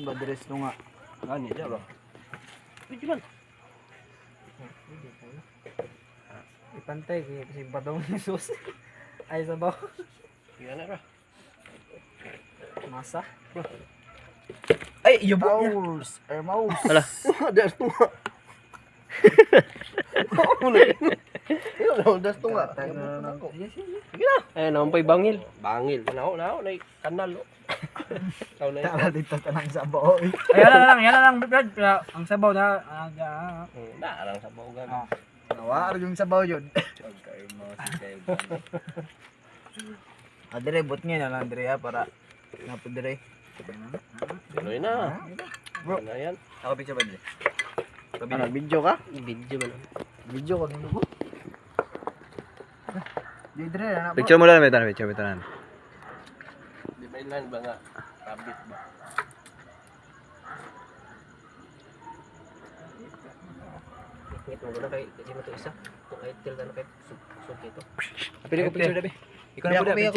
ba dress no nga? Gani dyan ba? Pwede man. Ipantay kasi badong ni sus. Ay sabaw. Yan na ra. Masa. Ay, iyo ba? Mouse, mouse. Hala. Das to nga. Das to nga. Ay naman pa'y bangil. Bangil. Nao, na kanal. Ikaw na Tara dito tanang sabaw. Yan na lang, Brad. Ang sabaw na, Narang sa baugan. Nawar yung sabaw yun. Dire bot nga na lang dire para napo dire. Tuloy na. Bro. Na yan. Ako picture ba dire? Ano, video ka? Video man. Video ko nino ko. Di dire na. picture mo lang, picture na. Di ba ilan ba nga? Rabbit ba? Ngit mo na kay kasi mo to isa. Kung ay til na kay suki to. Pili ko picture dabi. Ikaw Kaya na po ako